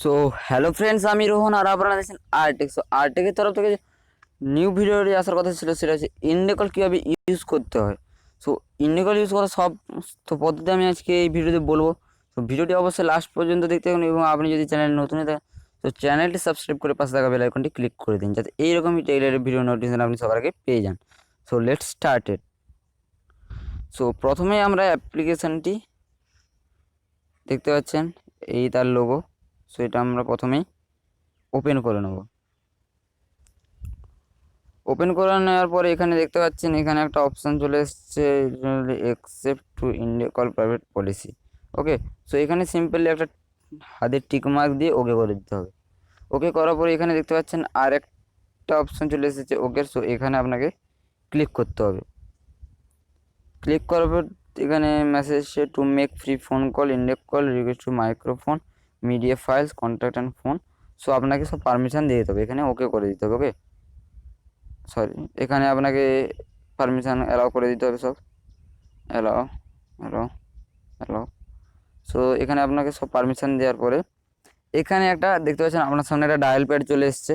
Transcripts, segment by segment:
So hello friends, আমি রোহন আর আপনারা দেখছেন আরটেক। সো আরটেকের তরফ থেকে যে নিউ ভিডিওটি আসার কথা ছিল সেটা হচ্ছে ইন্ডিয়া কল কীভাবে ইউজ করতে হয়। সো ইন্ডিয়া কল ইউজ করার সমস্ত পদ্ধতি আমি আজকে এই ভিডিওতে বলবো। তো ভিডিওটি অবশ্যই লাস্ট পর্যন্ত দেখতে থাকুন এবং আপনি যদি চ্যানেল নতুন হয়ে থাকেন তো চ্যানেলটি সাবস্ক্রাইব করে পাশে থাকা বেল আইকনটি ক্লিক করে দিন, যাতে এইরকমই টেইলারের ভিডিও নোটিফিকেশন আপনি সবার আগে পেয়ে যান। So let's started. সো প্রথমে আমরা অ্যাপ্লিকেশানটি দেখতে পাচ্ছেন, এই তার লোগো। সো এটা আমরা প্রথমেই ওপেন করে নেব। ওপেন করে নেওয়ার পরে এখানে দেখতে পাচ্ছেন এখানে একটা অপশান চলে এসছে, accept to India call private policy. Okay, so এখানে সিম্পলি একটা হাতের টিক মার্ক দিয়ে ওকে করে দিতে হবে। ওকে করার পরে এখানে দেখতে পাচ্ছেন আর একটা অপশান চলে এসেছে ওকে। সো এখানে আপনাকে ক্লিক করতে হবে। ক্লিক করার পর এখানে message to make free phone call, India call, request to microphone, media files, contact and phone. So আপনাকে সব পারমিশন দিয়ে দিতে হবে, এখানে ওকে করে দিতে হবে। ওকে, সরি, এখানে আপনাকে পারমিশন অ্যালাউ করে দিতে হবে, সব অ্যালাউ অ্যালাউ অ্যালাউ। সো এখানে আপনাকে সব পারমিশন দেওয়ার পরে এখানে একটা দেখতে পাচ্ছেন আপনার সামনে একটা ডায়াল প্যাড চলে এসছে।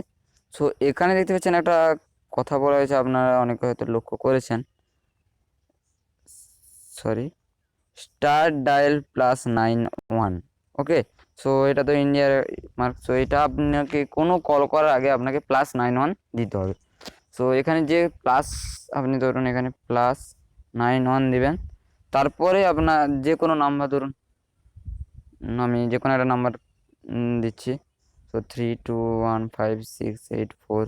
সো এখানে দেখতে পাচ্ছেন একটা কথা বলা হয়েছে, আপনারা অনেকে হয়তো লক্ষ্য করেছেন। Sorry, star dial +91। ওকে, সো এটা তো ইন্ডিয়ার মার্ক। সো এটা আপনাকে কোনো কল করার আগে আপনাকে +91 দিতে হবে। সো এখানে যে প্লাস, আপনি ধরুন এখানে +91 দিবেন। তারপরে আপনার যে কোনো নাম্বার ধরুন, আমি যে কোনো একটা নাম্বার দিচ্ছি। সো 321568 4।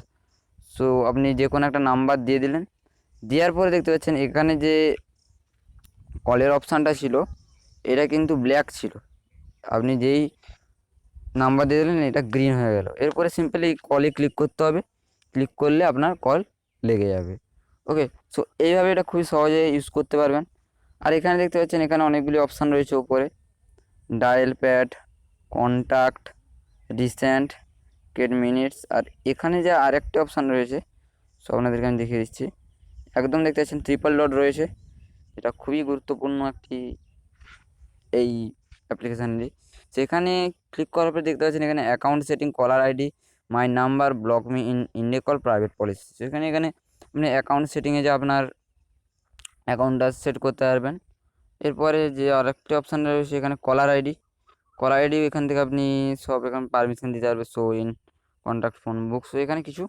সো আপনি যে কোনো একটা নাম্বার দিয়ে দিলেন। দেওয়ার পরে দেখতে পাচ্ছেন এখানে যে কলের অপশানটা ছিল এটা কিন্তু ব্ল্যাক ছিল, আপনি যেই নাম্বার দিয়ে দিলেন এটা গ্রিন হয়ে গেল। এরপরে সিম্পলি কলে ক্লিক করতে হবে। ক্লিক করলে আপনার কল লেগে যাবে। ওকে, সো এইভাবে এটা খুবই সহজে ইউজ করতে পারবেন। আর এখানে দেখতে পাচ্ছেন এখানে অনেকগুলি অপশান রয়েছে উপরে, dial pad, contact, recent, get minutes. আর এখানে যে আরেকটা অপশান রয়েছে, সো আপনাদেরকে আমি দেখিয়ে দিচ্ছি। একদম দেখতে পাচ্ছেন ট্রিপল ডট রয়েছে, এটা খুবই গুরুত্বপূর্ণ একটি এই অ্যাপ্লিকেশানটি। সেখানে ক্লিক করার পর দেখতে পাচ্ছেন এখানে account setting, caller ID, my number, block me India call, private policy. সেখানে এখানে আপনি অ্যাকাউন্ট সেটিংয়ে যে আপনার অ্যাকাউন্টটা সেট করতে পারবেন। এরপরে যে আরেকটি অপশান রয়েছে এখানে কলার আইডি। কলার আইডি এখান থেকে আপনি সব এখানে পারমিশন দিতে পারবেন, show in contact phone book. So এখানে কিছু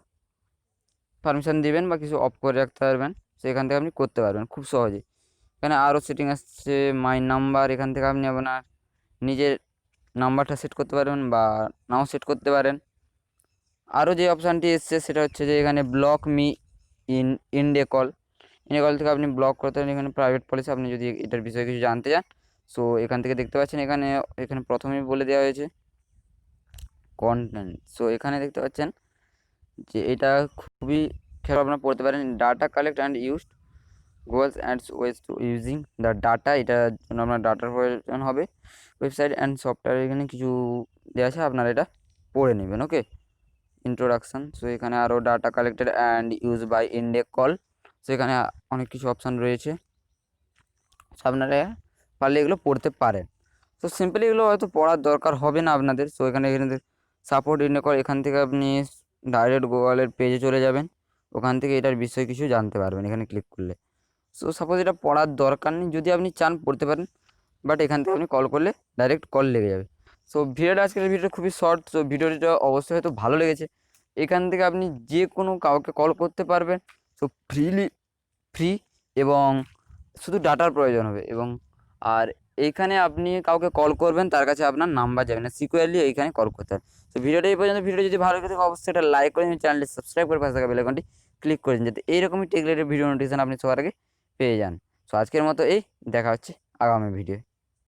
পারমিশন দিবেন বা কিছু অফ করে রাখতে পারবেন, সো এখান থেকে আপনি করতে পারবেন খুব সহজেই। এখানে আরও সেটিং আসছে, মাই নাম্বার, এখান থেকে আপনি আপনার নিজের নাম্বারটা সেট করতে পারবেন বা নাও সেট করতে পারেন। আরও যে অপশানটি এসছে সেটা হচ্ছে যে এখানে block me India call. India call থেকে আপনি ব্লক করতে পারেন। এখানে প্রাইভেট পলিসি, আপনি যদি এটার বিষয়ে কিছু জানতে চান। সো এখান থেকে দেখতে পাচ্ছেন এখানে এখানে প্রথমেই বলে দেওয়া হয়েছে কন্টেন্ট। সো এখানে দেখতে পাচ্ছেন যে এটা খুবই খেয়াল আপনারা পড়তে পারেন, data collect and used, goals and ways to using the data. এটার জন্য আপনার ডাটার প্রয়োজন হবে। ওয়েবসাইট অ্যান্ড সফটওয়্যার, এখানে কিছু দেওয়া আছে, আপনারা এটা পড়ে নেবেন। ওকে, ইন্ট্রোডাকশান। সো এখানে আরও data collected and use by India call. So এখানে অনেক কিছু অপশান রয়েছে, সো আপনারা পারলে এগুলো পড়তে পারেন। তো সিম্পলি এগুলো হয়তো পড়ার দরকার হবে না আপনাদের। সো এখানে সাপোর্ট ইন্ডিয়া কল, এখান থেকে আপনি ডাইরেক্ট গুগলের পেজে চলে যাবেন, ওখান থেকে এটার বিষয়ে কিছু জানতে পারবেন এখানে ক্লিক করলে। সো সাপোজ এটা পড়ার দরকার নেই, যদি আপনি চান পড়তে পারেন, বাট এখান থেকে আপনি কল করলে ডাইরেক্ট কল লেগে যাবে। সো ভিডিওটা, আজকের ভিডিওটা খুবই শর্ট। সো ভিডিওটা অবশ্যই হয়তো ভালো লেগেছে। এখান থেকে আপনি যে কোনো কাউকে কল করতে পারবেন, সো ফ্রি, এবং শুধু ডাটার প্রয়োজন হবে। এবং আর এইখানে আপনি কাউকে কল করবেন, তার কাছে আপনার নাম্বার যাবে না, সিকিউরলি এইখানে কল করতে হবে। তো ভিডিওটা এই পর্যন্ত। ভিডিও যদি ভালো লাগে অবশ্যই এটা লাইক করে দিন, চ্যানেলটি সাবস্ক্রাইব করে পাশে থাকা বেল আইকনটি ক্লিক করে দিন, যাতে এইরকমই টেক রিলেটেড ভিডিও নোটিফিকেশন আপনি সবার আগে পেয়ে যান। সো আজকের মতো এই, দেখা হচ্ছে আগামী ভিডিও।